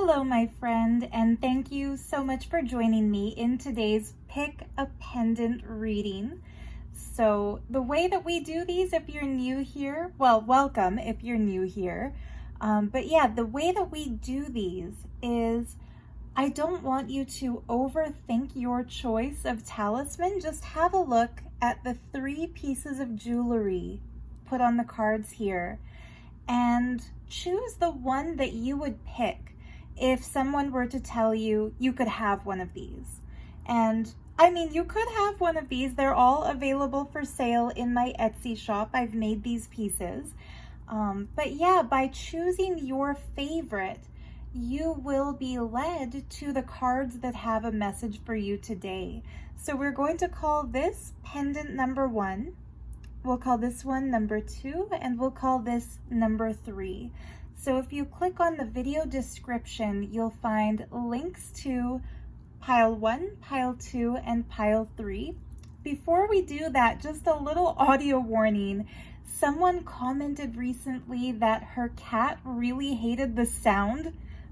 Hello, my friend, and thank you so much for joining me in today's Pick a Pendant reading. So the way that we do these, if you're new here, well, welcome if you're new here. But yeah, the way that we do these is I don't want you to overthink your choice of talisman. Just have a look at the 3 pieces of jewelry put on the cards here and choose the one that you would pick if someone were to tell you you could have one of these. And I mean, you could have one of these. They're all available for sale in my Etsy shop. I've made these pieces. But yeah, by choosing your favorite, you will be led to the cards that have a message for you today. So we're going to call this pendant number 1. We'll call this one number 2, and we'll call this number 3. So if you click on the video description, you'll find links to pile 1, pile 2, and pile 3. Before we do that, just a little audio warning. Someone commented recently that her cat really hated the sound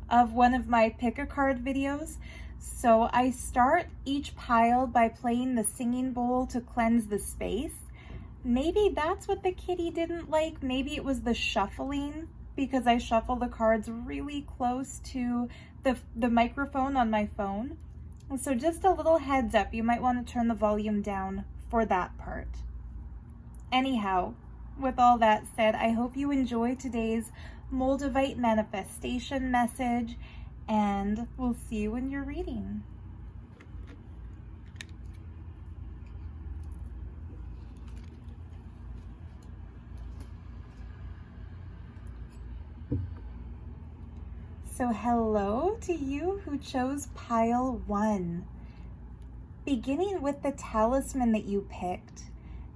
of one of my pick a card videos. So I start each pile by playing the singing bowl to cleanse the space. Maybe that's what the kitty didn't like. Maybe it was the shuffling, because I shuffle the cards really close to the microphone on my phone. So just a little heads up, you might want to turn the volume down for that part. Anyhow, with all that said, I hope you enjoy today's Moldavite manifestation message, and we'll see you in your reading. So hello to you who chose pile 1. Beginning with the talisman that you picked,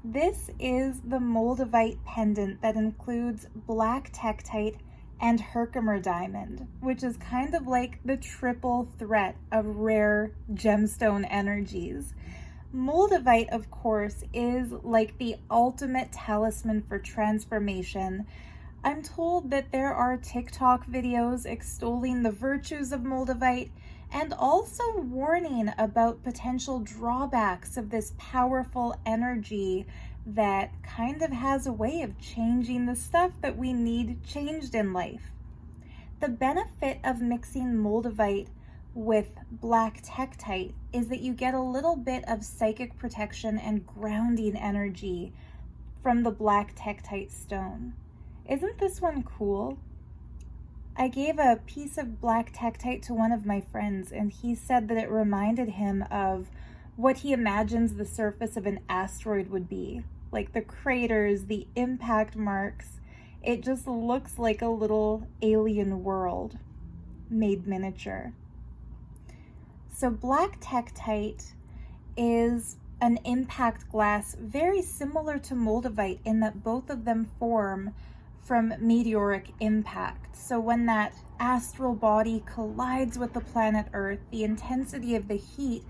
this is the Moldavite pendant that includes black tektite and Herkimer diamond, which is kind of like the triple threat of rare gemstone energies. Moldavite, of course, is like the ultimate talisman for transformation. I'm told that there are TikTok videos extolling the virtues of Moldavite and also warning about potential drawbacks of this powerful energy that kind of has a way of changing the stuff that we need changed in life. The benefit of mixing Moldavite with black tektite is that you get a little bit of psychic protection and grounding energy from the black tektite stone. Isn't this one cool? I gave a piece of black tektite to one of my friends, and he said that it reminded him of what he imagines the surface of an asteroid would be. Like the craters, the impact marks. It just looks like a little alien world made miniature. So black tektite is an impact glass very similar to Moldavite in that both of them form from meteoric impact. So when that astral body collides with the planet Earth, the intensity of the heat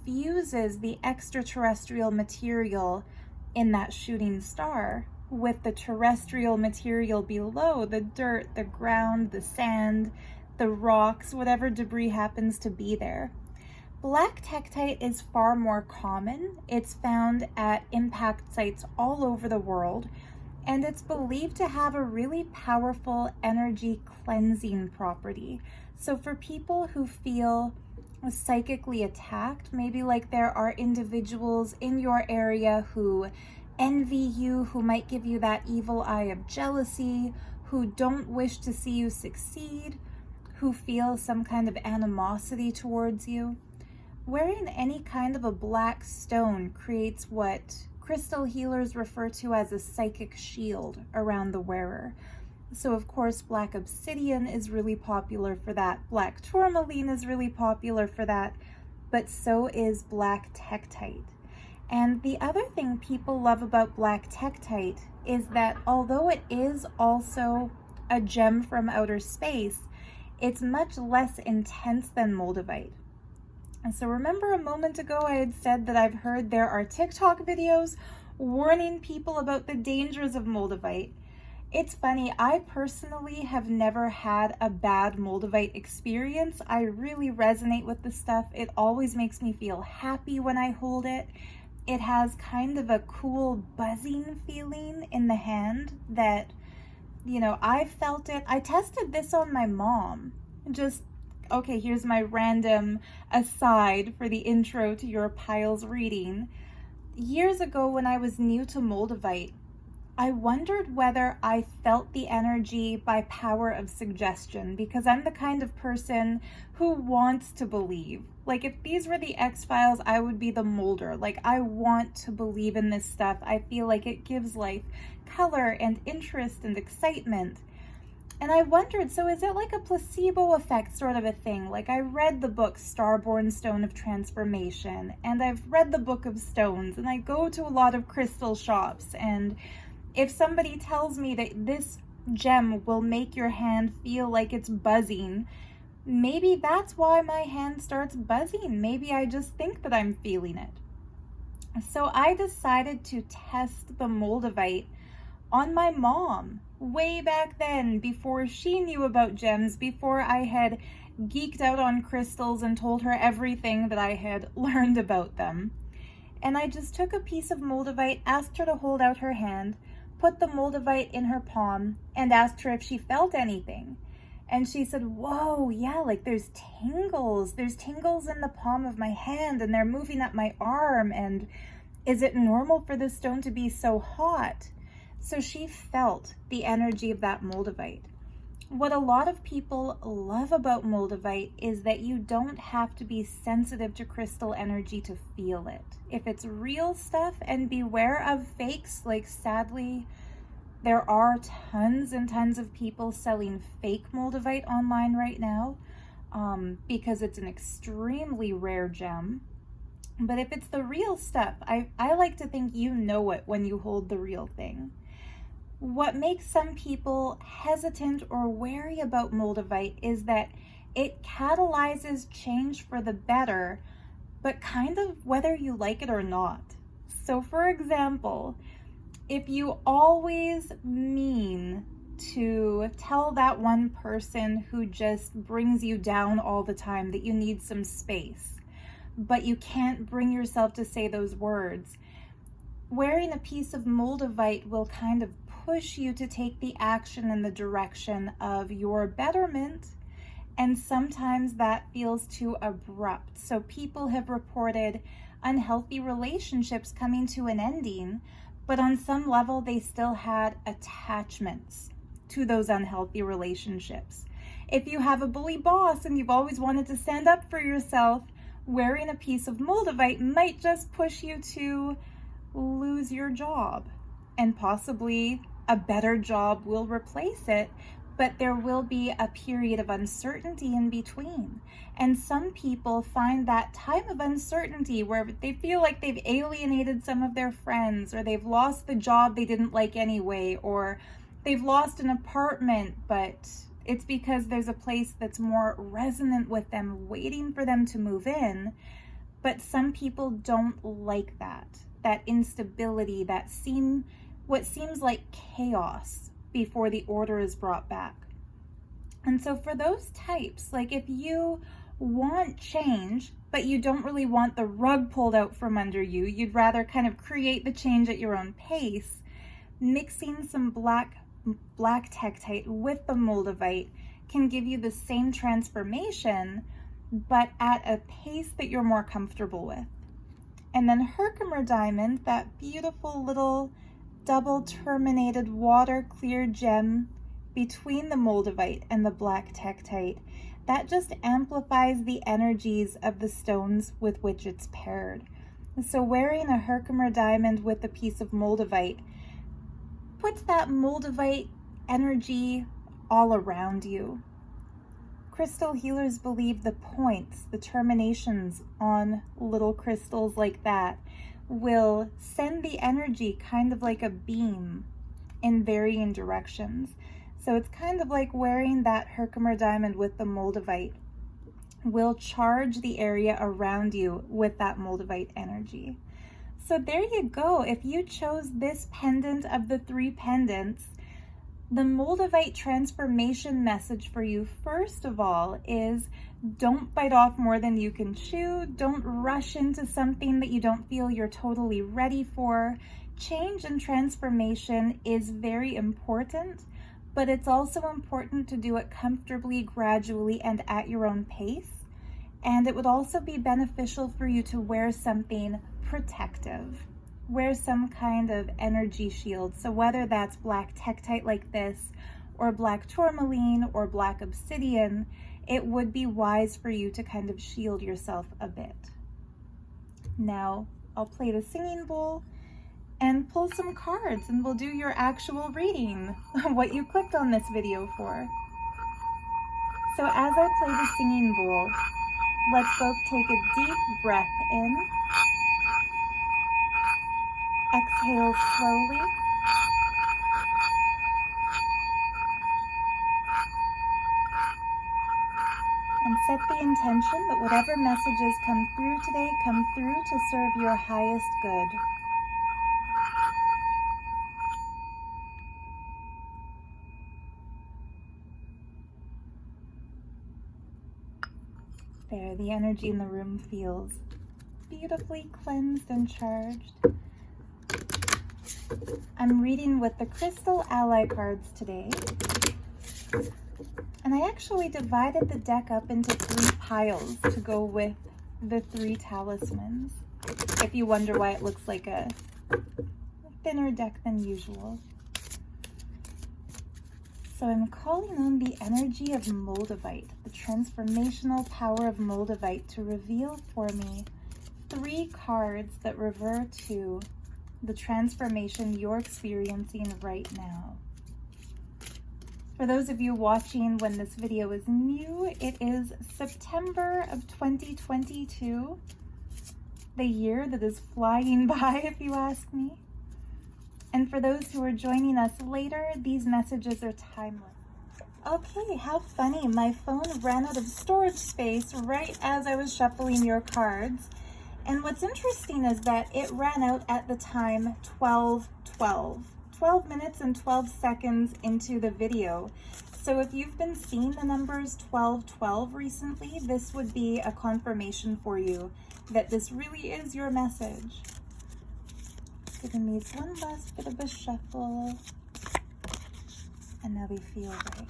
fuses the extraterrestrial material in that shooting star with the terrestrial material below, the dirt, the ground, the sand, the rocks, whatever debris happens to be there. Black tektite is far more common. It's found at impact sites all over the world, and it's believed to have a really powerful energy cleansing property. So for people who feel psychically attacked, maybe like there are individuals in your area who envy you, who might give you that evil eye of jealousy, who don't wish to see you succeed, who feel some kind of animosity towards you, wearing any kind of a black stone creates what crystal healers refer to as a psychic shield around the wearer. So of course, black obsidian is really popular for that. Black tourmaline is really popular for that, but so is black tektite. And the other thing people love about black tektite is that although it is also a gem from outer space, it's much less intense than Moldavite. And so remember a moment ago I had said that I've heard there are TikTok videos warning people about the dangers of Moldavite. It's funny, I personally have never had a bad Moldavite experience. I really resonate with the stuff. It always makes me feel happy when I hold it. It has kind of a cool buzzing feeling in the hand that, I felt it. I tested this on my mom. Just, okay, here's my random aside for the intro to your piles reading. Years ago when I was new to Moldavite, I wondered whether I felt the energy by power of suggestion, because I'm the kind of person who wants to believe. Like, if these were the X-Files, I would be the Mulder. Like, I want to believe in this stuff. I feel like it gives life color and interest and excitement. And I wondered, so is it like a placebo effect sort of a thing? Like, I read the book Starborn Stone of Transformation, and I've read the Book of Stones, and I go to a lot of crystal shops, and if somebody tells me that this gem will make your hand feel like it's buzzing, maybe that's why my hand starts buzzing. Maybe I just think that I'm feeling it. So I decided to test the Moldavite on my mom way back then, before she knew about gems, before I had geeked out on crystals and told her everything that I had learned about them. And I just took a piece of Moldavite, asked her to hold out her hand, put the Moldavite in her palm, and asked her if she felt anything. And she said, whoa, yeah, like there's tingles. There's tingles in the palm of my hand, and they're moving up my arm. And is it normal for this stone to be so hot? So she felt the energy of that Moldavite. What a lot of people love about Moldavite is that you don't have to be sensitive to crystal energy to feel it. If it's real stuff, and beware of fakes, like sadly, there are tons and tons of people selling fake Moldavite online right now, because it's an extremely rare gem. But if it's the real stuff, I like to think you know it when you hold the real thing. What makes some people hesitant or wary about Moldavite is that it catalyzes change for the better, but kind of whether you like it or not. So for example, if you always mean to tell that one person who just brings you down all the time that you need some space, but you can't bring yourself to say those words, wearing a piece of Moldavite will kind of push you to take the action in the direction of your betterment. And sometimes that feels too abrupt. So people have reported unhealthy relationships coming to an ending, but on some level they still had attachments to those unhealthy relationships. If you have a bully boss and you've always wanted to stand up for yourself, wearing a piece of Moldavite might just push you to lose your job, and possibly a better job will replace it, but there will be a period of uncertainty in between. And some people find that time of uncertainty where they feel like they've alienated some of their friends, or they've lost the job they didn't like anyway, or they've lost an apartment, but it's because there's a place that's more resonant with them waiting for them to move in. But some people don't like that instability, what seems like chaos before the order is brought back. And so for those types, like if you want change, but you don't really want the rug pulled out from under you, you'd rather kind of create the change at your own pace, mixing some black Tektite with the Moldavite can give you the same transformation, but at a pace that you're more comfortable with. And then Herkimer diamond, that beautiful little double terminated water clear gem between the Moldavite and the black Tektite, that just amplifies the energies of the stones with which it's paired. So wearing a Herkimer diamond with a piece of Moldavite puts that Moldavite energy all around you. Crystal healers believe the points, the terminations on little crystals like that will send the energy kind of like a beam in varying directions. So it's kind of like wearing that Herkimer diamond with the Moldavite will charge the area around you with that Moldavite energy. So there you go. If you chose this pendant of the 3 pendants, The Moldavite transformation message for you, first of all, is don't bite off more than you can chew. Don't rush into something that you don't feel you're totally ready for. Change and transformation is very important, but it's also important to do it comfortably, gradually, and at your own pace. And it would also be beneficial for you to wear something protective. Wear some kind of energy shield. So whether that's black Tektite like this, or black tourmaline, or black obsidian, it would be wise for you to kind of shield yourself a bit. Now, I'll play the singing bowl and pull some cards, and we'll do your actual reading, what you clicked on this video for. So as I play the singing bowl, let's both take a deep breath in. Exhale slowly. And set the intention that whatever messages come through today come through to serve your highest good. There, the energy in the room feels beautifully cleansed and charged. I'm reading with the Crystal Ally cards today. And I actually divided the deck up into 3 piles to go with the 3 talismans. If you wonder why it looks like a thinner deck than usual. So I'm calling on the energy of Moldavite, the transformational power of Moldavite, to reveal for me 3 cards that revert to the transformation you're experiencing right now. For those of you watching when this video is new, it is September of 2022, the year that is flying by, if you ask me. And for those who are joining us later, these messages are timeless. Okay, how funny. My phone ran out of storage space right as I was shuffling your cards. And what's interesting is that it ran out at the time 12:12. 12 minutes and 12 seconds into the video. So if you've been seeing the numbers 12:12 recently, this would be a confirmation for you that this really is your message. Giving me one last bit of a shuffle. And now we feel right.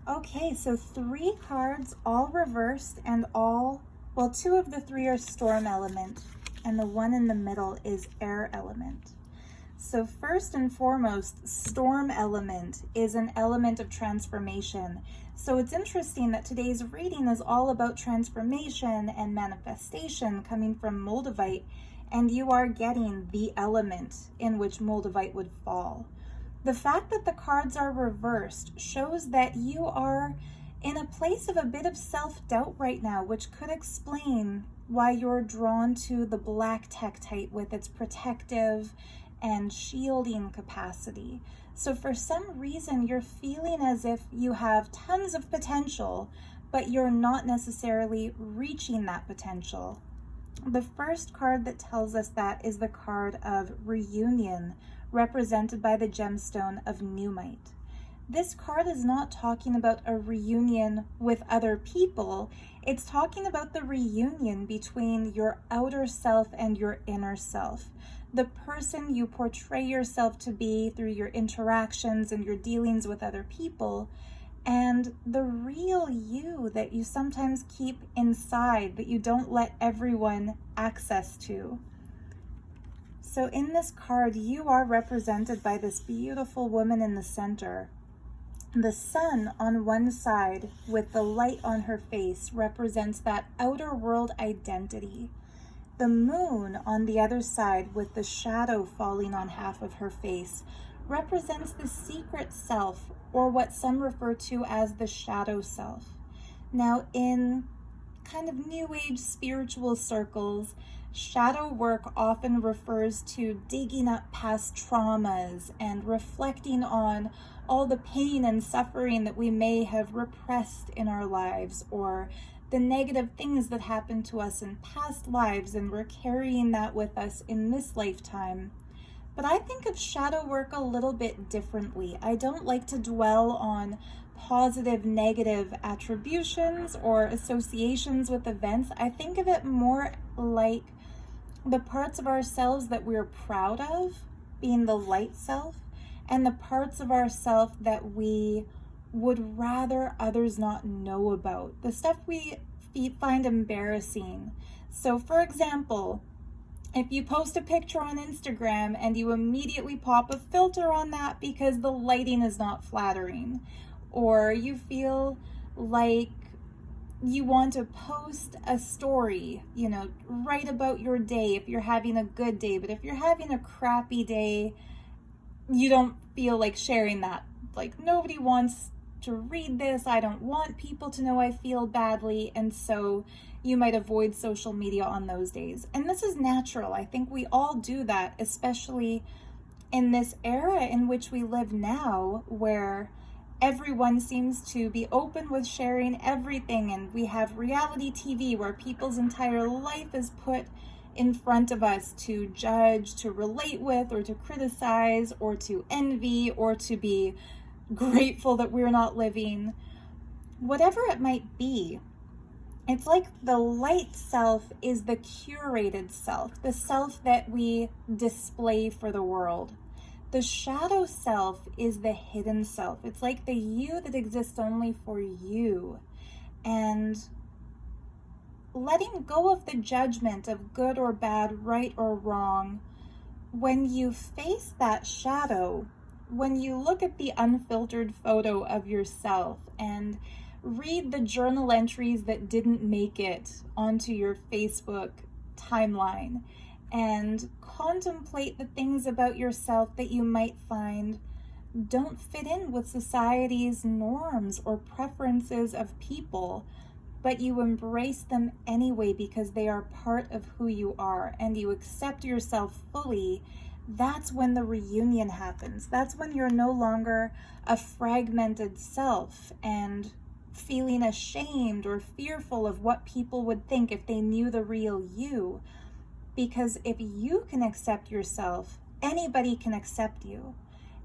Okay, so 3 cards, all reversed, and all, well, 2 of the 3 are storm element, and the one in the middle is air element. So first and foremost, storm element is an element of transformation. So it's interesting that today's reading is all about transformation and manifestation coming from Moldavite, and you are getting the element in which Moldavite would fall. The fact that the cards are reversed shows that you are in a place of a bit of self-doubt right now, which could explain why you're drawn to the black Tektite with its protective and shielding capacity. So for some reason, you're feeling as if you have tons of potential, but you're not necessarily reaching that potential. The first card that tells us that is the card of reunion, represented by the gemstone of Numite. This card is not talking about a reunion with other people. It's talking about the reunion between your outer self and your inner self. The person you portray yourself to be through your interactions and your dealings with other people, and the real you that you sometimes keep inside, that you don't let everyone access to. So in this card, you are represented by this beautiful woman in the center. The sun on one side with the light on her face represents that outer world identity. The moon on the other side with the shadow falling on half of her face represents the secret self, or what some refer to as the shadow self. Now, in kind of new age spiritual circles, shadow work often refers to digging up past traumas and reflecting on all the pain and suffering that we may have repressed in our lives, or the negative things that happened to us in past lives, and we're carrying that with us in this lifetime. But I think of shadow work a little bit differently. I don't like to dwell on positive, negative attributions or associations with events. I think of it more like the parts of ourselves that we're proud of, being the light self, and the parts of ourself that we would rather others not know about, the stuff we find embarrassing. So for example, if you post a picture on Instagram and you immediately pop a filter on that because the lighting is not flattering, or you feel like you want to post a story, write about your day if you're having a good day, but if you're having a crappy day, you don't feel like sharing that. Like, nobody wants to read this. I don't want people to know I feel badly. And so you might avoid social media on those days. And this is natural. I think we all do that, especially in this era in which we live now, where everyone seems to be open with sharing everything. And we have reality TV where people's entire life is put in front of us to judge, to relate with, or to criticize, or to envy, or to be grateful that we're not living. Whatever it might be, it's like the light self is the curated self, the self that we display for the world. The shadow self is the hidden self. It's like the you that exists only for you. And letting go of the judgment of good or bad, right or wrong, when you face that shadow, when you look at the unfiltered photo of yourself and read the journal entries that didn't make it onto your Facebook timeline, and contemplate the things about yourself that you might find don't fit in with society's norms or preferences of people, but you embrace them anyway because they are part of who you are, and you accept yourself fully, that's when the reunion happens. That's when you're no longer a fragmented self and feeling ashamed or fearful of what people would think if they knew the real you. Because if you can accept yourself, anybody can accept you.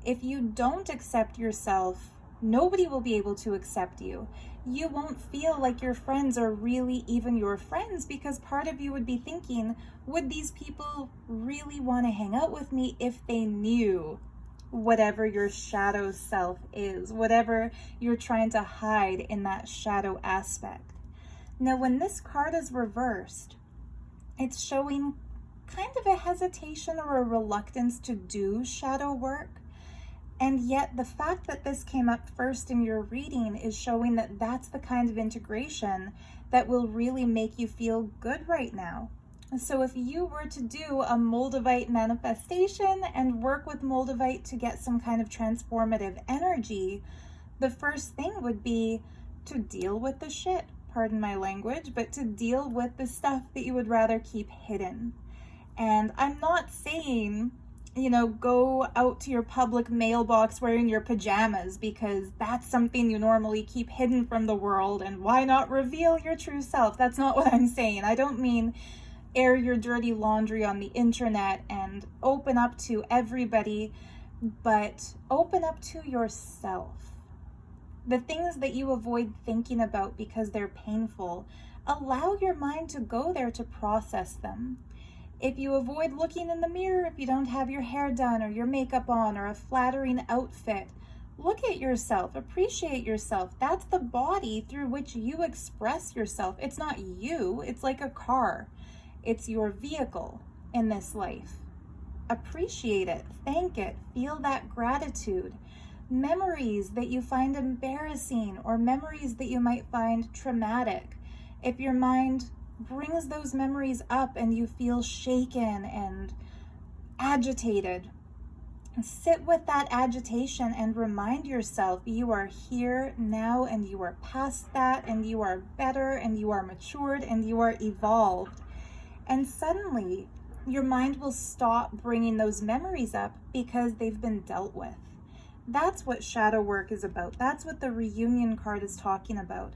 If you don't accept yourself, nobody will be able to accept you. You won't feel like your friends are really even your friends, because part of you would be thinking, would these people really want to hang out with me if they knew whatever your shadow self is, whatever you're trying to hide in that shadow aspect? Now, when this card is reversed, it's showing kind of a hesitation or a reluctance to do shadow work. And yet the fact that this came up first in your reading is showing that that's the kind of integration that will really make you feel good right now. So if you were to do a Moldavite manifestation and work with Moldavite to get some kind of transformative energy, the first thing would be to deal with the shit, pardon my language, but to deal with the stuff that you would rather keep hidden. And I'm not saying, go out to your public mailbox wearing your pajamas, because that's something you normally keep hidden from the world, and why not reveal your true self? That's not what I'm saying. I don't mean air your dirty laundry on the internet and open up to everybody, but open up to yourself. The things that you avoid thinking about because they're painful, allow your mind to go there to process them. If you avoid looking in the mirror, if you don't have your hair done or your makeup on or a flattering outfit, look at yourself, appreciate yourself. That's the body through which you express yourself. It's not you, it's like a car. It's your vehicle in this life. Appreciate it, thank it, feel that gratitude. Memories that you find embarrassing or memories that you might find traumatic, if your mind brings those memories up and you feel shaken and agitated, sit with that agitation and remind yourself you are here now, and you are past that, and you are better, and you are matured, and you are evolved. And suddenly your mind will stop bringing those memories up because they've been dealt with. That's what shadow work is about. That's what the reunion card is talking about.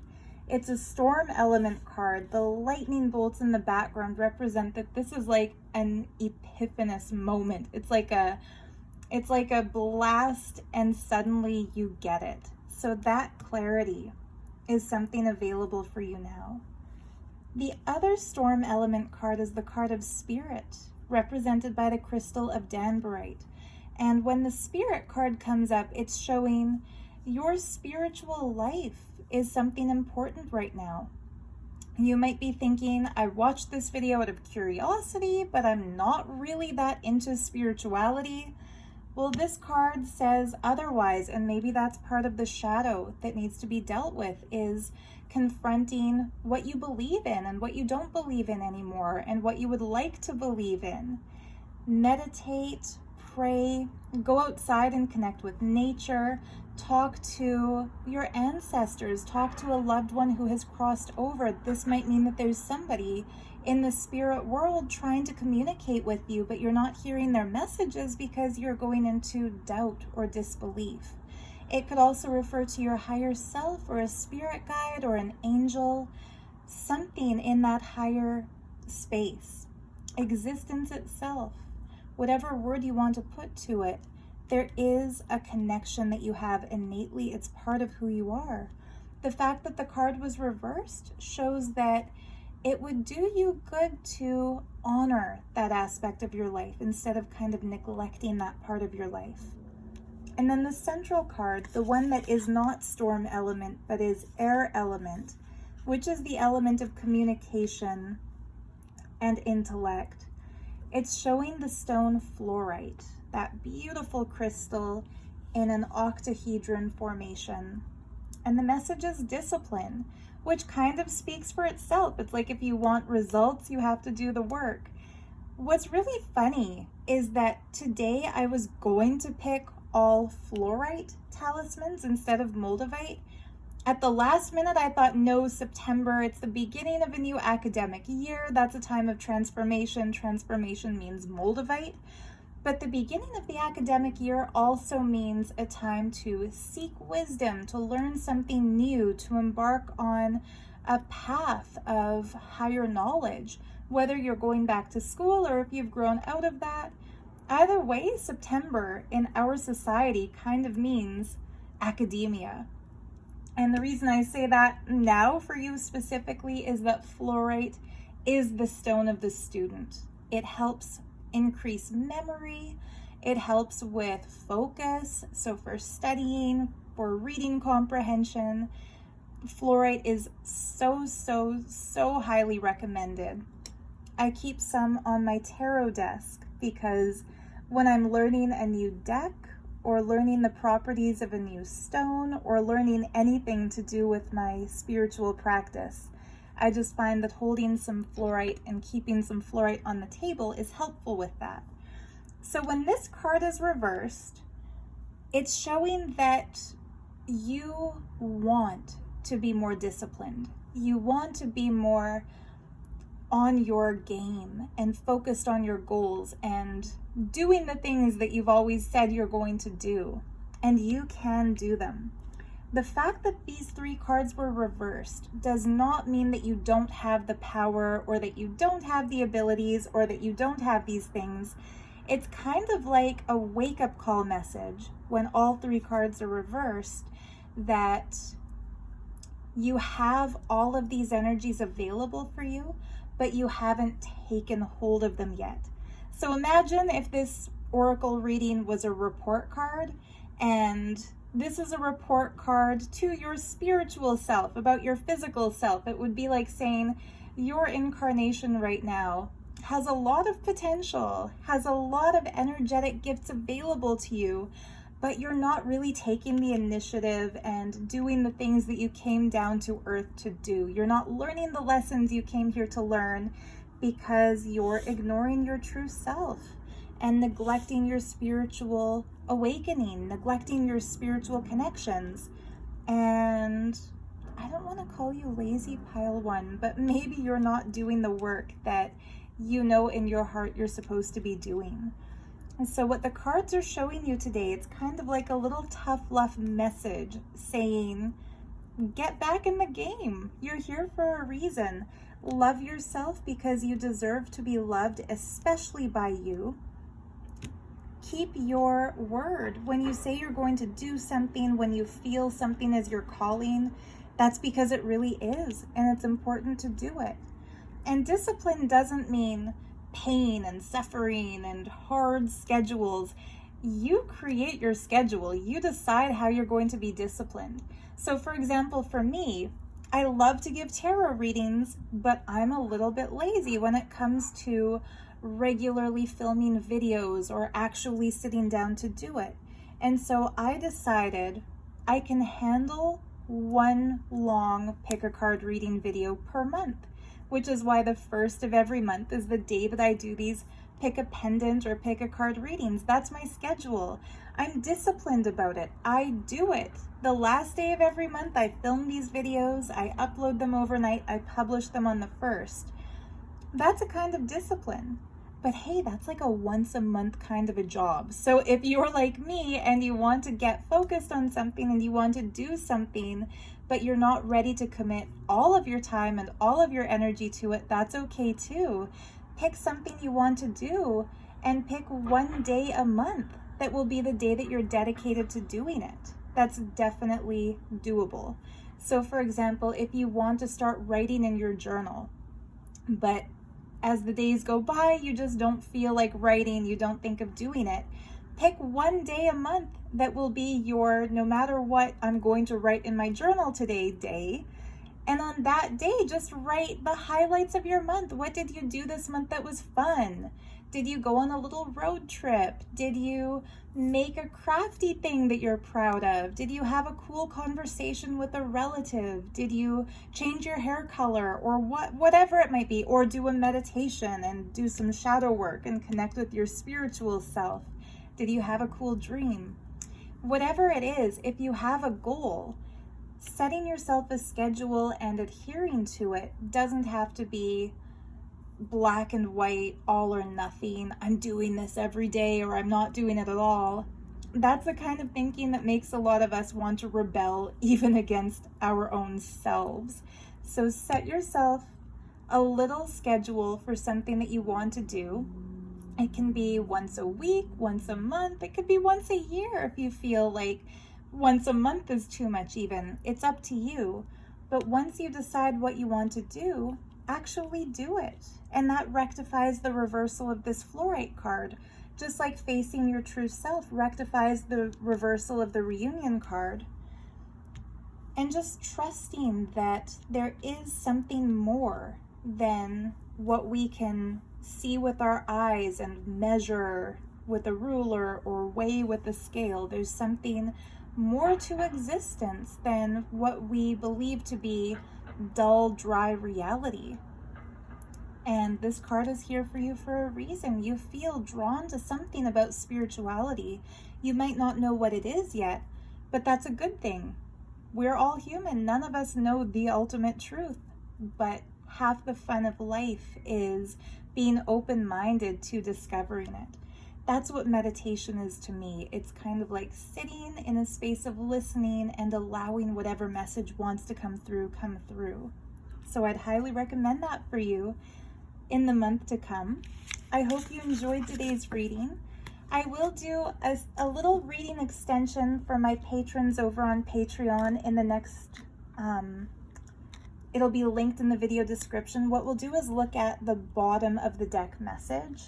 It's a storm element card. The lightning bolts in the background represent that this is like an epiphanous moment. It's like a blast and suddenly you get it. So that clarity is something available for you now. The other storm element card is the card of spirit, represented by the crystal of danbarite. And when the spirit card comes up, it's showing your spiritual life is something important right now. You might be thinking, I watched this video out of curiosity, but I'm not really that into spirituality. Well, this card says otherwise, and maybe that's part of the shadow that needs to be dealt with, is confronting what you believe in and what you don't believe in anymore and what you would like to believe in. Meditate, pray, go outside and connect with nature, talk to your ancestors, talk to a loved one who has crossed over. This might mean that there's somebody in the spirit world trying to communicate with you, but you're not hearing their messages because you're going into doubt or disbelief. It could also refer to your higher self or a spirit guide or an angel, something in that higher space, existence itself, whatever word you want to put to it. There is a connection that you have innately. It's part of who you are. The fact that the card was reversed shows that it would do you good to honor that aspect of your life instead of kind of neglecting that part of your life. And then the central card, the one that is not storm element, but is air element, which is the element of communication and intellect. It's showing the stone fluorite, that beautiful crystal in an octahedron formation. And the message is discipline, which kind of speaks for itself. It's like if you want results, you have to do the work. What's really funny is that today I was going to pick all fluorite talismans instead of Moldavite. At the last minute, I thought, no, September, it's the beginning of a new academic year. That's a time of transformation. Transformation means Moldavite. But the beginning of the academic year also means a time to seek wisdom, to learn something new, to embark on a path of higher knowledge, whether you're going back to school or if you've grown out of that. Either way, September in our society kind of means academia. And the reason I say that now for you specifically is that fluorite is the stone of the student. It helps increase memory. It helps with focus. So for studying, for reading comprehension, fluorite is so highly recommended. I keep some on my tarot desk because when I'm learning a new deck or learning the properties of a new stone or learning anything to do with my spiritual practice, I just find that holding some fluorite and keeping some fluorite on the table is helpful with that. So when this card is reversed, it's showing that you want to be more disciplined. You want to be more on your game and focused on your goals and doing the things that you've always said you're going to do. And you can do them. The fact that these three cards were reversed does not mean that you don't have the power or that you don't have the abilities or that you don't have these things. It's kind of like a wake-up call message when all three cards are reversed that you have all of these energies available for you, but you haven't taken hold of them yet. So imagine if this oracle reading was a report card, and this is a report card to your spiritual self about your physical self. It would be like saying your incarnation right now has a lot of potential, has a lot of energetic gifts available to you, but you're not really taking the initiative and doing the things that you came down to earth to do. You're not learning the lessons you came here to learn because you're ignoring your true self and neglecting your spiritual awakening, neglecting your spiritual connections. And I don't want to call you lazy pile one, but maybe you're not doing the work that you know in your heart you're supposed to be doing. And so what the cards are showing you today, it's kind of like a little tough love message saying, get back in the game. You're here for a reason. Love yourself because you deserve to be loved, especially by you. Keep your word. When you say you're going to do something, when you feel something is your calling, that's because it really is, and it's important to do it. And discipline doesn't mean pain and suffering and hard schedules. You create your schedule. You decide how you're going to be disciplined. So for example, for me, I love to give tarot readings, but I'm a little bit lazy when it comes to regularly filming videos or actually sitting down to do it. And so I decided I can handle one long pick a card reading video per month, which is why the first of every month is the day that I do these pick a pendant or pick a card readings. That's my schedule. I'm disciplined about it. I do it. The last day of every month, I film these videos, I upload them overnight, I publish them on the 1st. That's a kind of discipline. But hey, that's like a once a month kind of a job. So if you're like me and you want to get focused on something and you want to do something, but you're not ready to commit all of your time and all of your energy to it, that's okay too. Pick something you want to do and pick one day a month that will be the day that you're dedicated to doing it. That's definitely doable. So for example, if you want to start writing in your journal, but as the days go by, you just don't feel like writing, you don't think of doing it, pick one day a month that will be your, no matter what I'm going to write in my journal today day. And on that day, just write the highlights of your month. What did you do this month that was fun? Did you go on a little road trip? Did you make a crafty thing that you're proud of? Did you have a cool conversation with a relative? Did you change your hair color or whatever it might be? Or do a meditation and do some shadow work and connect with your spiritual self? Did you have a cool dream? Whatever it is, if you have a goal, setting yourself a schedule and adhering to it doesn't have to be black and white, all or nothing. I'm doing this every day or I'm not doing it at all. That's the kind of thinking that makes a lot of us want to rebel even against our own selves. So set yourself a little schedule for something that you want to do. It can be once a week, once a month. It could be once a year if you feel like once a month is too much even. It's up to you. But once you decide what you want to do, actually do it. And that rectifies the reversal of this fluorite card. Just like facing your true self rectifies the reversal of the reunion card. And just trusting that there is something more than what we can see with our eyes and measure with a ruler or weigh with a scale. There's something more to existence than what we believe to be dull, dry reality. And this card is here for you for a reason. You feel drawn to something about spirituality. You might not know what it is yet, but that's a good thing. We're all human. None of us know the ultimate truth, but half the fun of life is being open-minded to discovering it. That's what meditation is to me. It's kind of like sitting in a space of listening and allowing whatever message wants to come through. So I'd highly recommend that for you in the month to come. I hope you enjoyed today's reading. I will do a little reading extension for my patrons over on Patreon in the next, it'll be linked in the video description. What we'll do is look at the bottom of the deck message.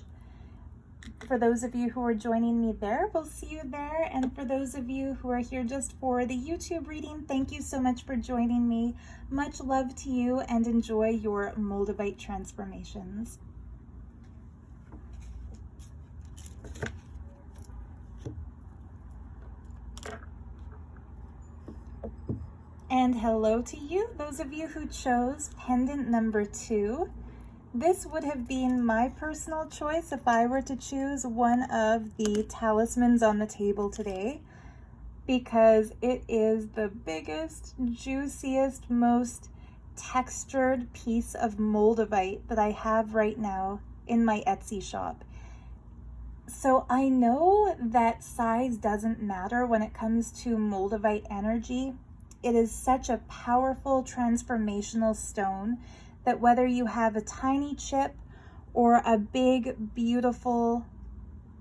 For those of you who are joining me there, we'll see you there. And for those of you who are here just for the YouTube reading, thank you so much for joining me. Much love to you and enjoy your Moldavite transformations. And hello to you, those of you who chose pendant number 2. This would have been my personal choice if I were to choose one of the talismans on the table today, because it is the biggest, juiciest, most textured piece of Moldavite that I have right now in my Etsy shop. So I know that size doesn't matter when it comes to Moldavite energy. it is such a powerful transformational stone that whether you have a tiny chip or a big, beautiful,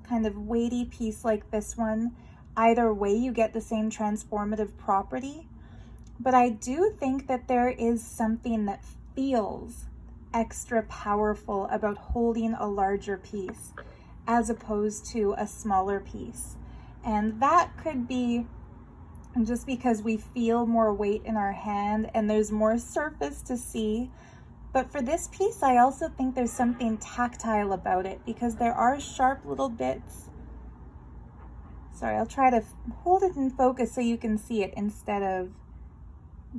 kind of weighty piece like this one, either way you get the same transformative property. But I do think that there is something that feels extra powerful about holding a larger piece as opposed to a smaller piece. And that could be just because we feel more weight in our hand and there's more surface to see. But for this piece, I also think there's something tactile about it because there are sharp little bits. Sorry, I'll try to hold it in focus so you can see it instead of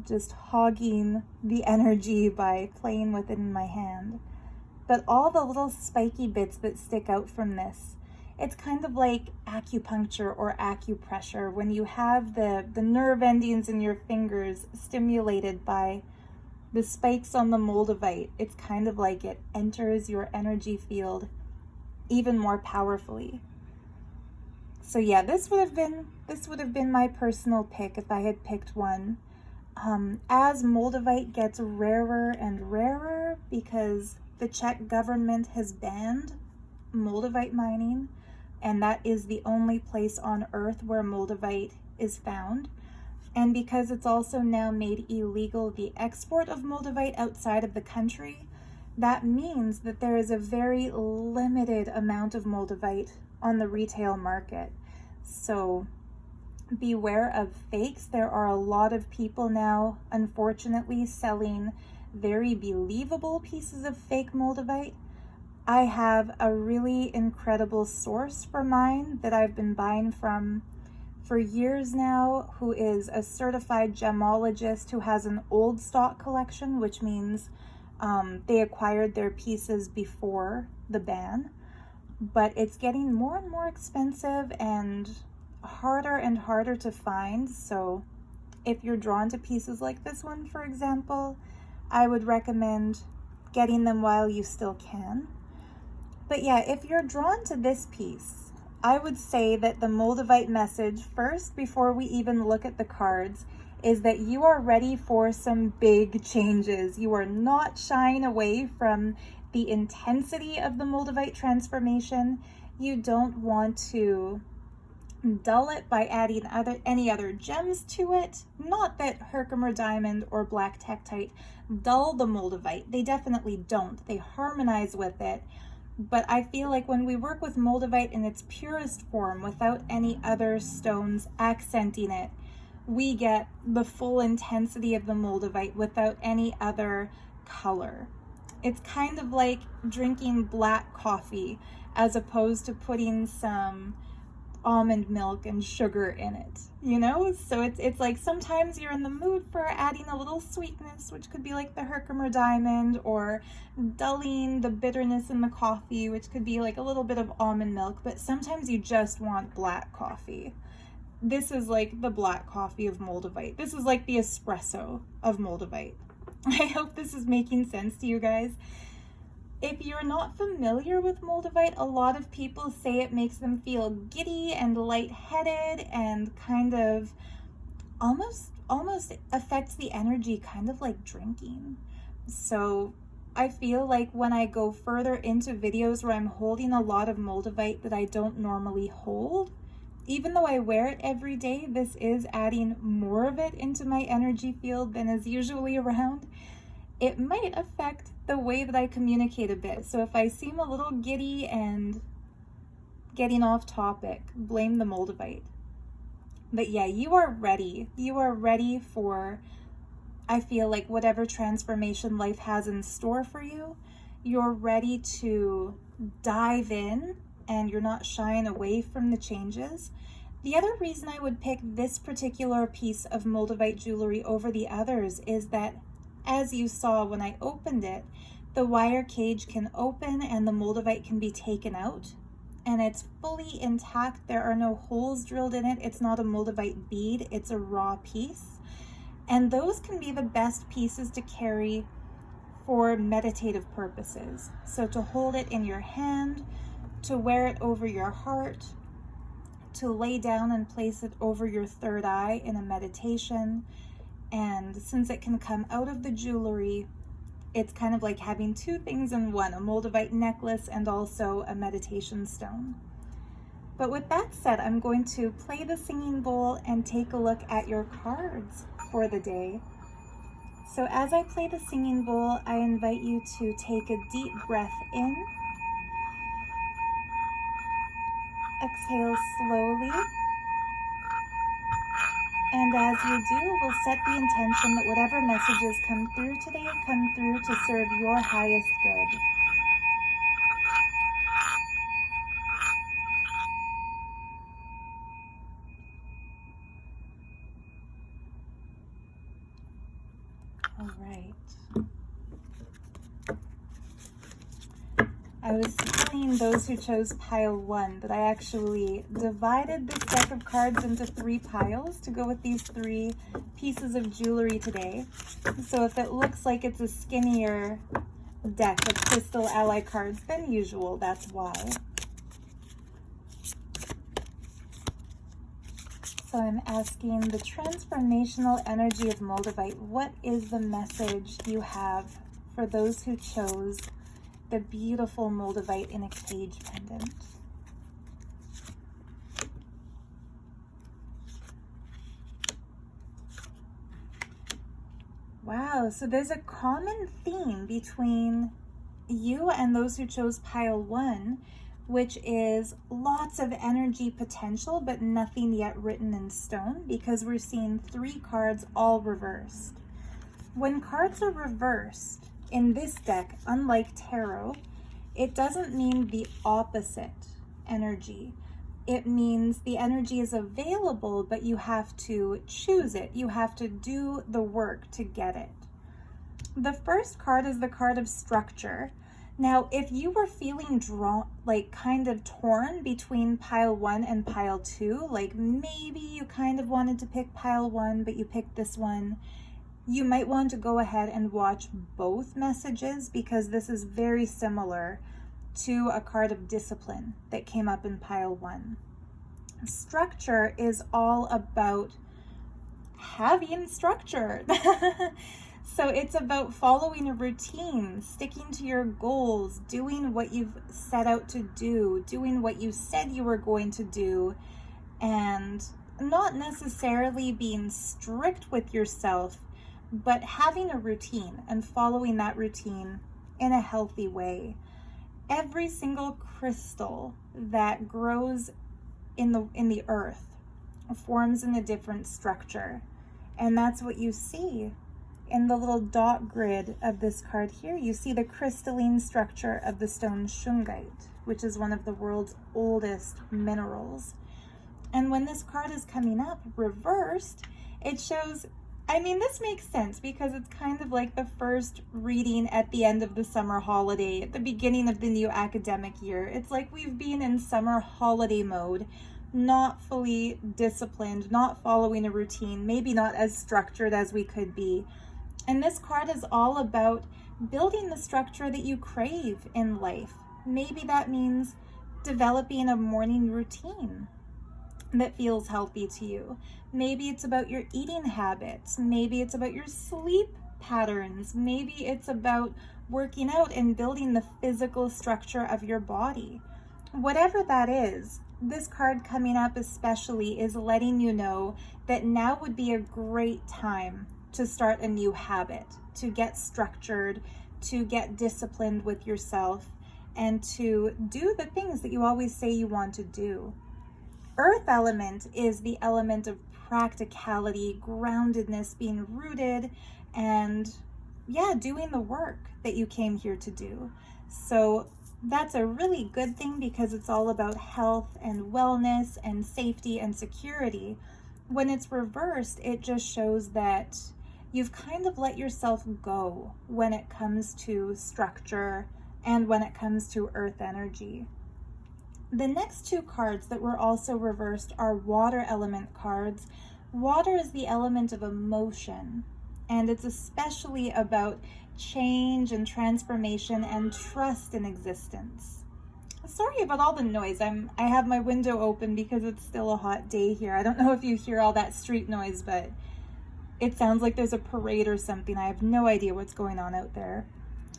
just hogging the energy by playing with it in my hand. But all the little spiky bits that stick out from this, it's kind of like acupuncture or acupressure when you have the nerve endings in your fingers stimulated by the spikes on the Moldavite. It's kind of like it enters your energy field even more powerfully. So yeah, this would have been my personal pick if I had picked one. As Moldavite gets rarer and rarer because the Czech government has banned Moldavite mining, and that is the only place on earth where Moldavite is found. And because it's also now made illegal the export of Moldavite outside of the country, that means that there is a very limited amount of Moldavite on the retail market. So beware of fakes. There are a lot of people now, unfortunately, selling very believable pieces of fake Moldavite. I have a really incredible source for mine that I've been buying from for years now, who is a certified gemologist who has an old stock collection, which means they acquired their pieces before the ban. But it's getting more and more expensive and harder to find. So if you're drawn to pieces like this one, for example, I would recommend getting them while you still can. But yeah, if you're drawn to this piece, I would say that the Moldavite message first, before we even look at the cards, is that you are ready for some big changes. You are not shying away from the intensity of the Moldavite transformation. You don't want to dull it by adding any other gems to it. Not that Herkimer diamond or black tektite dull the Moldavite. They definitely don't. They harmonize with it. But I feel like when we work with Moldavite in its purest form, without any other stones accenting it, we get the full intensity of the Moldavite without any other color. It's kind of like drinking black coffee as opposed to putting some almond milk and sugar in it, you know? So it's like sometimes you're in the mood for adding a little sweetness, which could be like the Herkimer diamond, or dulling the bitterness in the coffee, which could be like a little bit of almond milk, but sometimes you just want black coffee. This is like the black coffee of Moldavite. This is like the espresso of Moldavite. I hope this is making sense to you guys. If you're not familiar with Moldavite, a lot of people say it makes them feel giddy and lightheaded and kind of almost affects the energy, kind of like drinking. So I feel like when I go further into videos where I'm holding a lot of Moldavite that I don't normally hold, even though I wear it every day, this is adding more of it into my energy field than is usually around. It might affect the way that I communicate a bit. So if I seem a little giddy and getting off topic, blame the Moldavite. But yeah, you are ready. You are ready for, I feel like, whatever transformation life has in store for you. You're ready to dive in and you're not shying away from the changes. The other reason I would pick this particular piece of Moldavite jewelry over the others is that, as you saw when I opened it, the wire cage can open and the Moldavite can be taken out, and it's fully intact. There are no holes drilled in it. It's not a Moldavite bead, it's a raw piece. And those can be the best pieces to carry for meditative purposes. So to hold it in your hand, to wear it over your heart, to lay down and place it over your third eye in a meditation. And since it can come out of the jewelry, it's kind of like having two things in one, a Moldavite necklace and also a meditation stone. But with that said, I'm going to play the singing bowl and take a look at your cards for the day. So as I play the singing bowl, I invite you to take a deep breath in. Exhale slowly. And as you do, we'll set the intention that whatever messages come through today come through to serve your highest good. All right. I was telling those who chose pile 1 that I actually divided this deck of cards into 3 piles to go with these 3 pieces of jewelry today. So if it looks like it's a skinnier deck of crystal ally cards than usual, that's why. So I'm asking the transformational energy of Moldavite, what is the message you have for those who chose the beautiful Moldavite in a cage pendant? Wow, so there's a common theme between you and those who chose pile 1, which is lots of energy potential, but nothing yet written in stone, because we're seeing 3 cards all reversed. When cards are reversed in this deck, unlike tarot, it doesn't mean the opposite energy. It means the energy is available, but you have to choose it. You have to do the work to get it. The first card is the card of structure. Now, if you were feeling kind of torn between pile 1 and pile 2, like maybe you kind of wanted to pick pile 1, but you picked this one, you might want to go ahead and watch both messages, because this is very similar to a card of discipline that came up in pile 1. Structure is all about having structure. So it's about following a routine, sticking to your goals, doing what you've set out to do, doing what you said you were going to do, and not necessarily being strict with yourself, but having a routine and following that routine in a healthy way. Every single crystal that grows in the earth forms in a different structure. And that's what you see in the little dot grid of this card here. You see the crystalline structure of the stone shungite, which is one of the world's oldest minerals. And when this card is coming up reversed, it shows, I mean, this makes sense because it's kind of like the first reading at the end of the summer holiday, at the beginning of the new academic year. It's like we've been in summer holiday mode, not fully disciplined, not following a routine, maybe not as structured as we could be. And this card is all about building the structure that you crave in life. Maybe that means developing a morning routine that feels healthy to you. Maybe it's about your eating habits. Maybe it's about your sleep patterns. Maybe it's about working out and building the physical structure of your body. Whatever that is, this card coming up especially is letting you know that now would be a great time to start a new habit, to get structured, to get disciplined with yourself, and to do the things that you always say you want to do. Earth element is the element of practicality, groundedness, being rooted, and doing the work that you came here to do. So that's a really good thing because it's all about health and wellness and safety and security. When it's reversed, it just shows that you've kind of let yourself go when it comes to structure and when it comes to earth energy. The next 2 cards that were also reversed are water element cards. Water is the element of emotion, and it's especially about change and transformation and trust in existence. Sorry about all the noise. I have my window open because it's still a hot day here. I don't know if you hear all that street noise, but It sounds like there's a parade or something. I have no idea what's going on out there.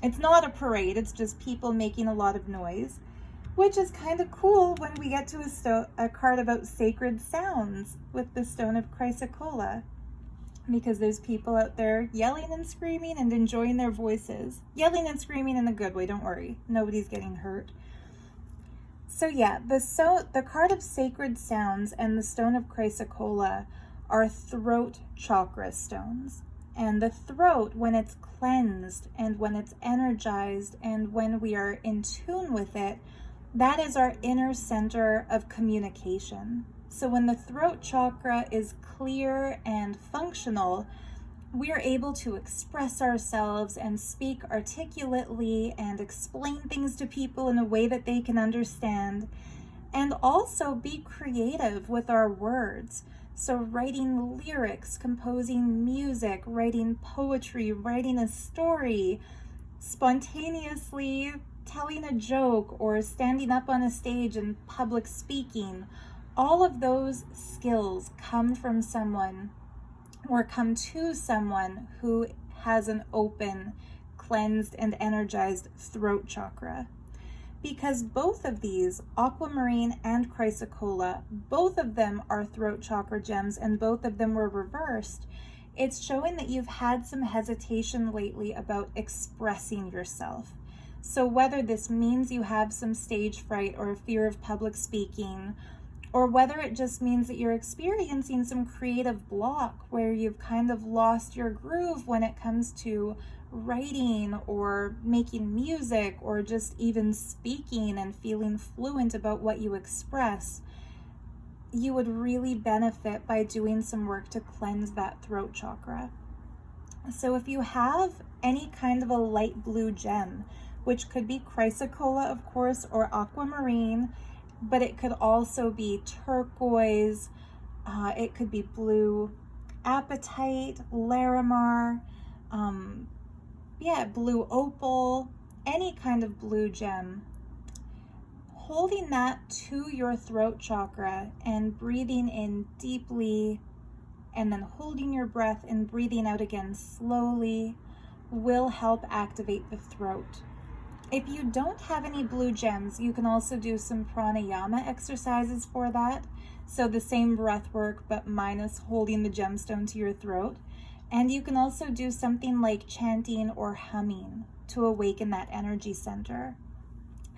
It's not a parade, it's just people making a lot of noise, which is kind of cool when we get to a card about sacred sounds with the stone of chrysocolla, because there's people out there yelling and screaming and enjoying their voices. Yelling and screaming in a good way, don't worry. Nobody's getting hurt. So yeah, the card of sacred sounds and the stone of chrysocolla are throat chakra stones. And the throat, when it's cleansed and when it's energized and when we are in tune with it, that is our inner center of communication. So when the throat chakra is clear and functional, we are able to express ourselves and speak articulately and explain things to people in a way that they can understand, and also be creative with our words. So writing lyrics, composing music, writing poetry, writing a story, spontaneously telling a joke, or standing up on a stage and public speaking, all of those skills come from someone, or come to someone who has an open, cleansed, and energized throat chakra. Because both of these, aquamarine and chrysocolla, both of them are throat chakra gems and both of them were reversed, it's showing that you've had some hesitation lately about expressing yourself. So whether this means you have some stage fright or a fear of public speaking, or whether it just means that you're experiencing some creative block where you've kind of lost your groove when it comes to writing or making music or just even speaking and feeling fluent about what you express, you would really benefit by doing some work to cleanse that throat chakra. So if you have any kind of a light blue gem, which could be chrysocolla, of course, or aquamarine, but it could also be turquoise, it could be blue apatite, larimar, blue opal, any kind of blue gem. Holding that to your throat chakra and breathing in deeply and then holding your breath and breathing out again slowly will help activate the throat. If you don't have any blue gems, you can also do some pranayama exercises for that. So the same breath work, but minus holding the gemstone to your throat. And you can also do something like chanting or humming to awaken that energy center.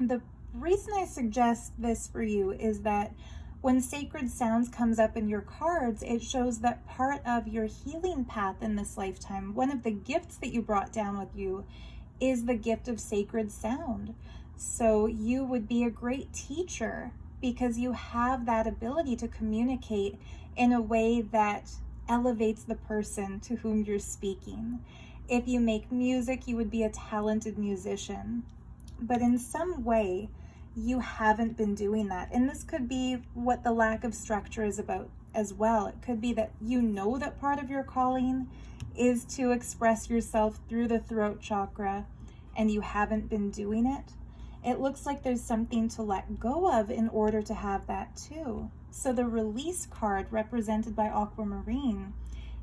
The reason I suggest this for you is that when sacred sounds comes up in your cards, it shows that part of your healing path in this lifetime, one of the gifts that you brought down with you, is the gift of sacred sound. So you would be a great teacher because you have that ability to communicate in a way that elevates the person to whom you're speaking. If you make music, you would be a talented musician. But in some way, you haven't been doing that. And this could be what the lack of structure is about as well. It could be that you know that part of your calling is to express yourself through the throat chakra and you haven't been doing it. It looks like there's something to let go of in order to have that too. So the release card represented by aquamarine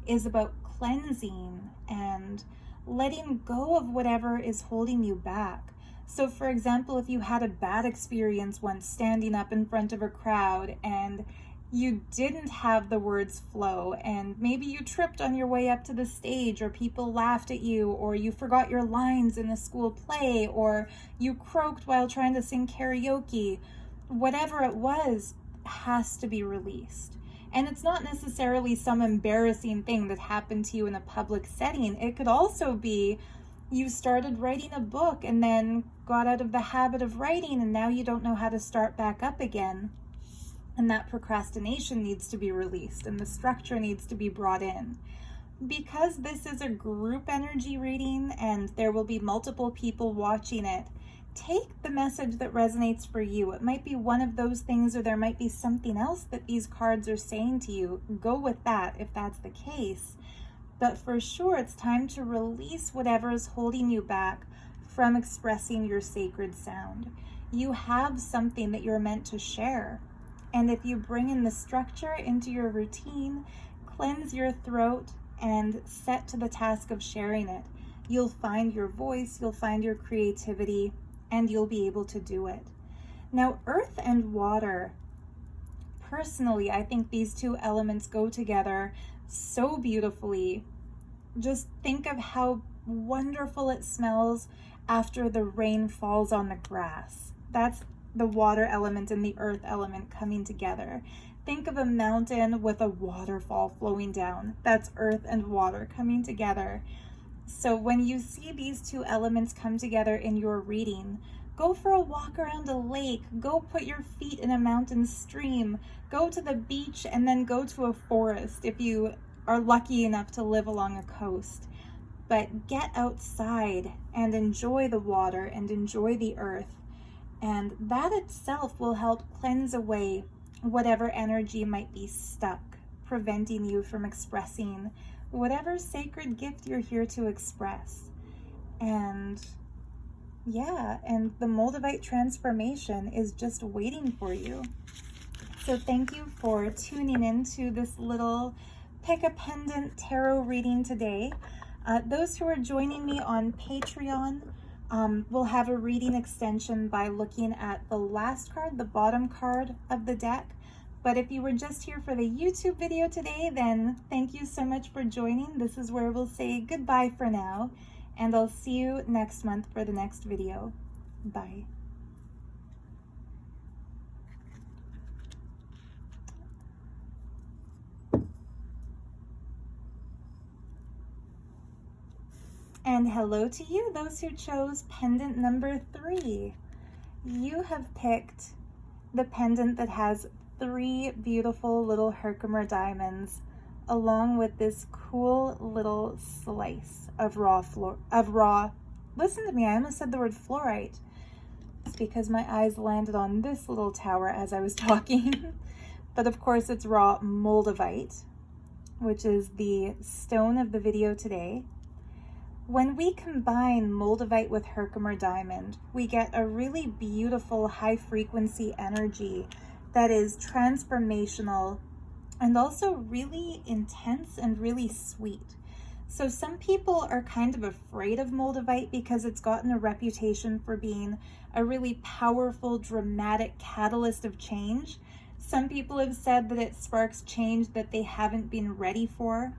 is about cleansing and letting go of whatever is holding you back. So for example, if you had a bad experience once standing up in front of a crowd and you didn't have the words flow, and maybe you tripped on your way up to the stage, or people laughed at you, or you forgot your lines in a school play, or you croaked while trying to sing karaoke, whatever it was has to be released. And it's not necessarily some embarrassing thing that happened to you in a public setting. It could also be you started writing a book and then got out of the habit of writing and now you don't know how to start back up again. And that procrastination needs to be released and the structure needs to be brought in. Because this is a group energy reading and there will be multiple people watching it, take the message that resonates for you. It might be one of those things, or there might be something else that these cards are saying to you. Go with that if that's the case. But for sure, it's time to release whatever is holding you back from expressing your sacred sound. You have something that you're meant to share. And if you bring in the structure into your routine, cleanse your throat, and set to the task of sharing it. You'll find your voice, you'll find your creativity, and you'll be able to do it. Now, earth and water, personally, I think these two elements go together so beautifully. Just think of how wonderful it smells after the rain falls on the grass. That's the water element and the earth element coming together. Think of a mountain with a waterfall flowing down. That's earth and water coming together. So when you see these two elements come together in your reading, go for a walk around a lake, go put your feet in a mountain stream, go to the beach, and then go to a forest if you are lucky enough to live along a coast. But get outside and enjoy the water and enjoy the earth. And that itself will help cleanse away whatever energy might be stuck, preventing you from expressing whatever sacred gift you're here to express. And yeah, and the Moldavite transformation is just waiting for you. So thank you for tuning into this little Pick a Pendant tarot reading today. Those who are joining me on Patreon will have a reading extension by looking at the last card, the bottom card of the deck. But if you were just here for the YouTube video today, then thank you so much for joining. This is where we'll say goodbye for now, and I'll see you next month for the next video. Bye. And hello to you, those who chose pendant number 3. You have picked the pendant that has 3 beautiful little Herkimer diamonds, along with this cool little slice of raw, listen to me, I almost said the word fluorite. It's because my eyes landed on this little tower as I was talking. But of course it's raw Moldavite, which is the stone of the video today. When we combine Moldavite with Herkimer diamond, we get a really beautiful high frequency energy that is transformational and also really intense and really sweet. So some people are kind of afraid of Moldavite because it's gotten a reputation for being a really powerful, dramatic catalyst of change. Some people have said that it sparks change that they haven't been ready for.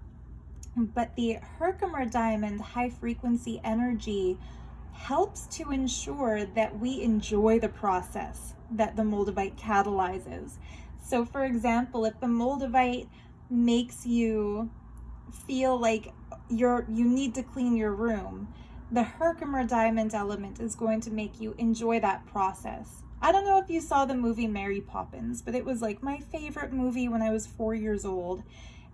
But the Herkimer diamond high frequency energy helps to ensure that we enjoy the process that the Moldavite catalyzes. So for example, if the Moldavite makes you feel like you need to clean your room, the Herkimer diamond element is going to make you enjoy that process. I don't know if you saw the movie Mary Poppins, but it was like my favorite movie when I was 4 years old.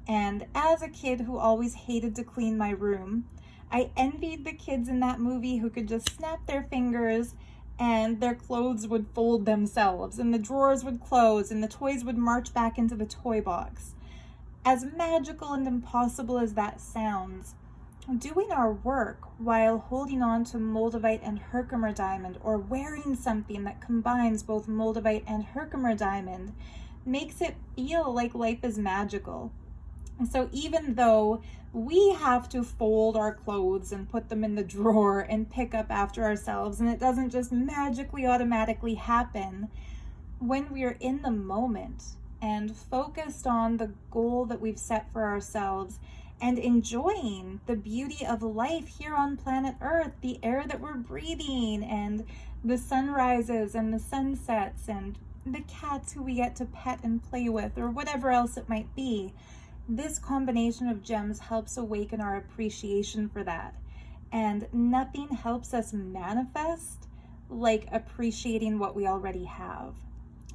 And as a kid who always hated to clean my room, I envied the kids in that movie who could just snap their fingers and their clothes would fold themselves and the drawers would close and the toys would march back into the toy box. As magical and impossible as that sounds, doing our work while holding on to Moldavite and Herkimer diamond, or wearing something that combines both Moldavite and Herkimer diamond, makes it feel like life is magical. So even though we have to fold our clothes and put them in the drawer and pick up after ourselves, and it doesn't just magically automatically happen, when we're in the moment and focused on the goal that we've set for ourselves and enjoying the beauty of life here on planet Earth, the air that we're breathing and the sunrises and the sunsets and the cats who we get to pet and play with, or whatever else it might be, this combination of gems helps awaken our appreciation for that. And nothing helps us manifest like appreciating what we already have.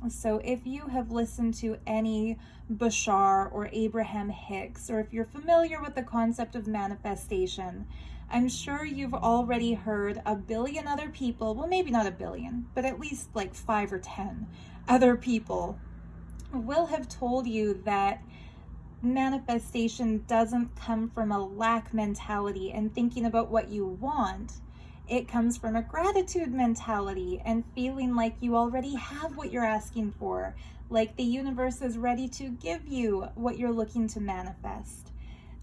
So if you have listened to any Bashar or Abraham Hicks, or if you're familiar with the concept of manifestation, I'm sure you've already heard a billion other people, well, maybe not a billion, but at least like 5 or 10 other people will have told you that manifestation doesn't come from a lack mentality and thinking about what you want. It comes from a gratitude mentality and feeling like you already have what you're asking for, like the universe is ready to give you what you're looking to manifest.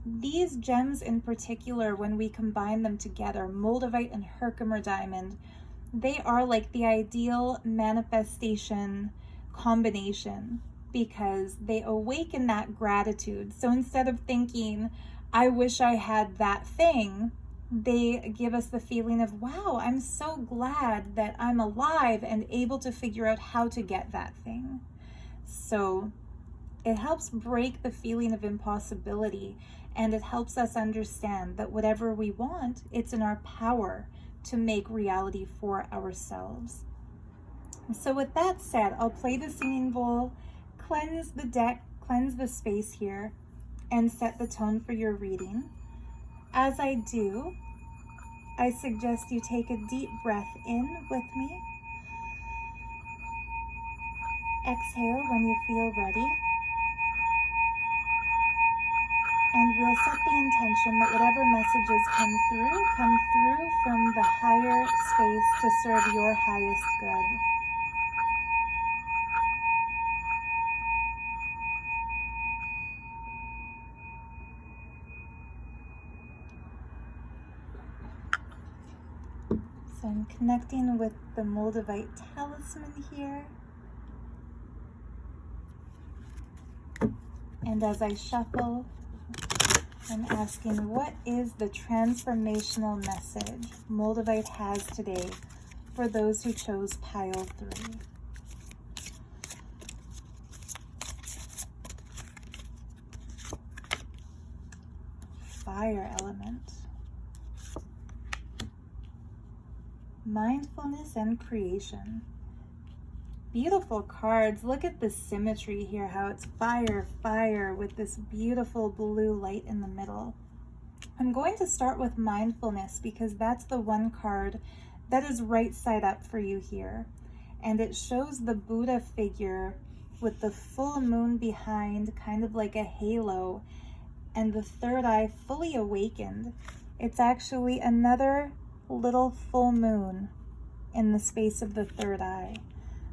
these gems in particular, when we combine them together, Moldavite and Herkimer diamond, they are like the ideal manifestation combination because they awaken that gratitude. So instead of thinking, I wish I had that thing, they give us the feeling of, wow, I'm so glad that I'm alive and able to figure out how to get that thing. So it helps break the feeling of impossibility, and it helps us understand that whatever we want, it's in our power to make reality for ourselves. So with that said, I'll play the singing bowl, cleanse the deck, cleanse the space here, and set the tone for your reading. As I do, I suggest you take a deep breath in with me. Exhale when you feel ready. And we'll set the intention that whatever messages come through from the higher space to serve your highest good. So I'm connecting with the Moldavite talisman here. And as I shuffle, I'm asking, what is the transformational message Moldavite has today for those who chose pile 3? Fire element. Mindfulness and creation. Beautiful cards. Look at the symmetry here, how it's fire, fire with this beautiful blue light in the middle. I'm going to start with mindfulness because that's the one card that is right side up for you here. And it shows the Buddha figure with the full moon behind, kind of like a halo, and the third eye fully awakened. It's actually another little full moon in the space of the third eye.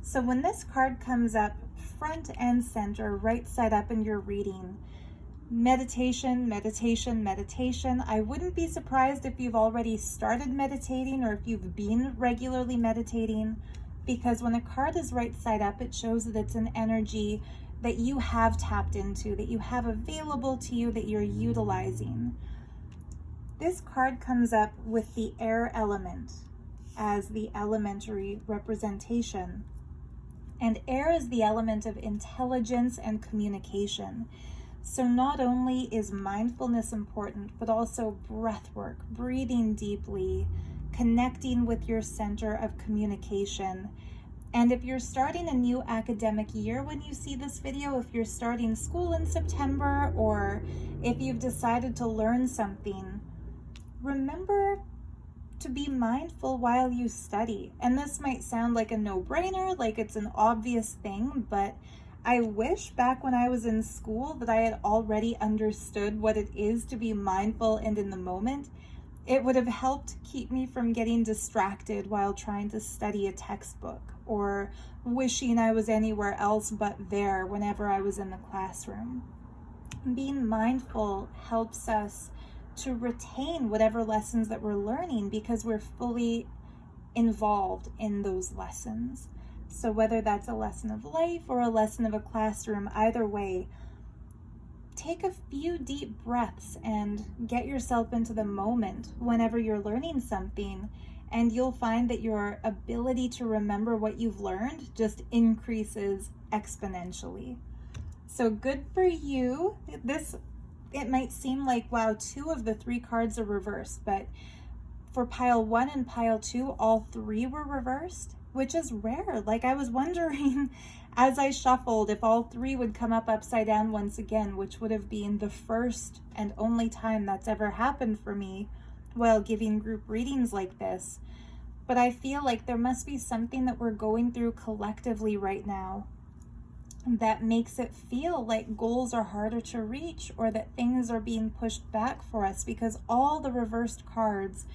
So when this card comes up front and center, right side up in your reading, meditation, meditation, meditation. I wouldn't be surprised if you've already started meditating or if you've been regularly meditating, because when a card is right side up, it shows that it's an energy that you have tapped into, that you have available to you, that you're utilizing. This card comes up with the air element as the elementary representation. And air is the element of intelligence and communication. So not only is mindfulness important, but also breath work, breathing deeply, connecting with your center of communication. And if you're starting a new academic year when you see this video, if you're starting school in September, or if you've decided to learn something, remember to be mindful while you study. And this might sound like a no-brainer, like it's an obvious thing, but I wish back when I was in school that I had already understood what it is to be mindful and in the moment. It would have helped keep me from getting distracted while trying to study a textbook or wishing I was anywhere else but there whenever I was in the classroom. Being mindful helps us to retain whatever lessons that we're learning because we're fully involved in those lessons. So whether that's a lesson of life or a lesson of a classroom, either way, take a few deep breaths and get yourself into the moment whenever you're learning something, and you'll find that your ability to remember what you've learned just increases exponentially. So good for you. It might seem like, wow, 2 of the 3 cards are reversed, but for pile 1 and pile 2, all 3 were reversed, which is rare. Like, I was wondering as I shuffled if all 3 would come up upside down once again, which would have been the first and only time that's ever happened for me while giving group readings like this. But I feel like there must be something that we're going through collectively right now that makes it feel like goals are harder to reach or that things are being pushed back for us, because all the reversed cards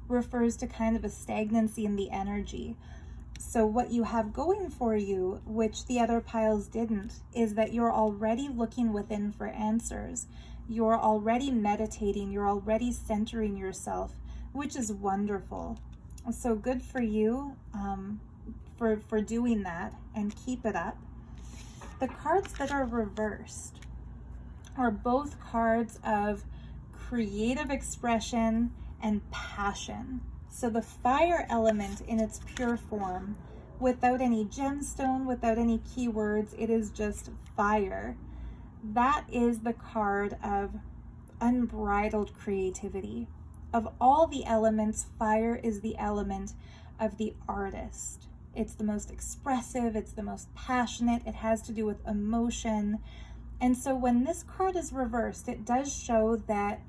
refers to kind of a stagnancy in the energy. So what you have going for you, which the other piles didn't, is that you're already looking within for answers. You're already meditating, you're already centering yourself, which is wonderful. So good for you for doing that, and keep it up. The cards that are reversed are both cards of creative expression and passion. So the fire element in its pure form, without any gemstone, without any keywords, it is just fire. That is the card of unbridled creativity. Of all the elements, fire is the element of the artist. It's the most expressive, it's the most passionate, it has to do with emotion. And so when this card is reversed, it does show that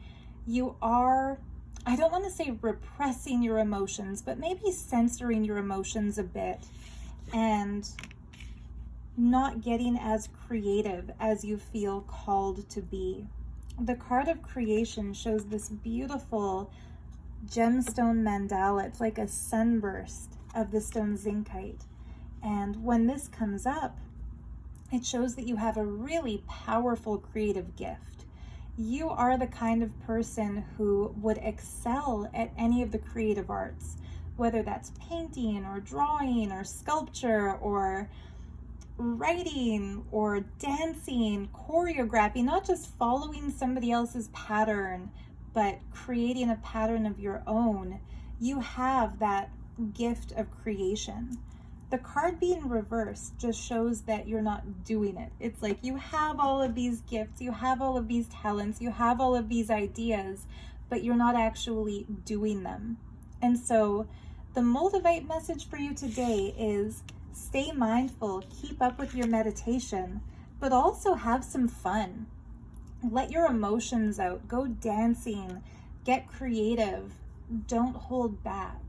you are, I don't want to say repressing your emotions, but maybe censoring your emotions a bit and not getting as creative as you feel called to be. The card of creation shows this beautiful gemstone mandala. It's like a sunburst of the stone zincite. And when this comes up, it shows that you have a really powerful creative gift. You are the kind of person who would excel at any of the creative arts, whether that's painting or drawing or sculpture or writing or dancing, choreography, not just following somebody else's pattern, but creating a pattern of your own. You have that gift of creation. The card being reversed just shows that you're not doing it. It's like you have all of these gifts, you have all of these talents, you have all of these ideas, but you're not actually doing them. And so the Moldavite message for you today is stay mindful, keep up with your meditation, but also have some fun. Let your emotions out, go dancing, get creative, don't hold back.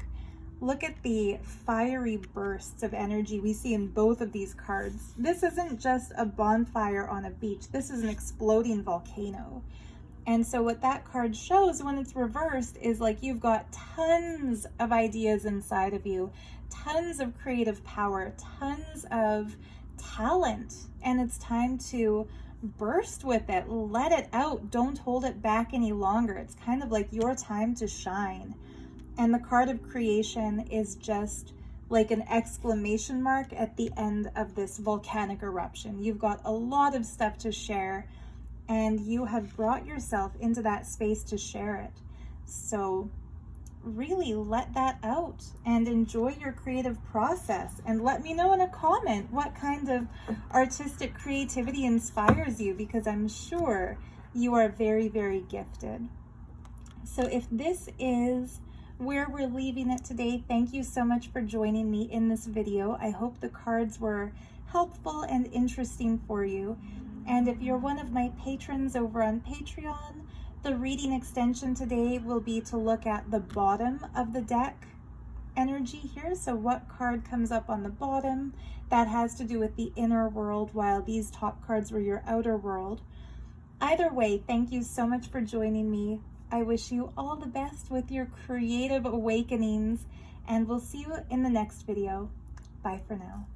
Look at the fiery bursts of energy we see in both of these cards. This isn't just a bonfire on a beach, this is an exploding volcano. And so what that card shows when it's reversed is like you've got tons of ideas inside of you, tons of creative power, tons of talent, and it's time to burst with it, let it out, don't hold it back any longer. It's kind of like your time to shine. And the card of creation is just like an exclamation mark at the end of this volcanic eruption. You've got a lot of stuff to share, and you have brought yourself into that space to share it. So really let that out and enjoy your creative process, and let me know in a comment what kind of artistic creativity inspires you, because I'm sure you are very, very gifted. So if this is where we're leaving it today, thank you so much for joining me in this video. I hope the cards were helpful and interesting for you. And if you're one of my patrons over on Patreon, the reading extension today will be to look at the bottom of the deck energy here. So what card comes up on the bottom? That has to do with the inner world, while these top cards were your outer world. Either way, thank you so much for joining me. I wish you all the best with your creative awakenings, and we'll see you in the next video. Bye for now.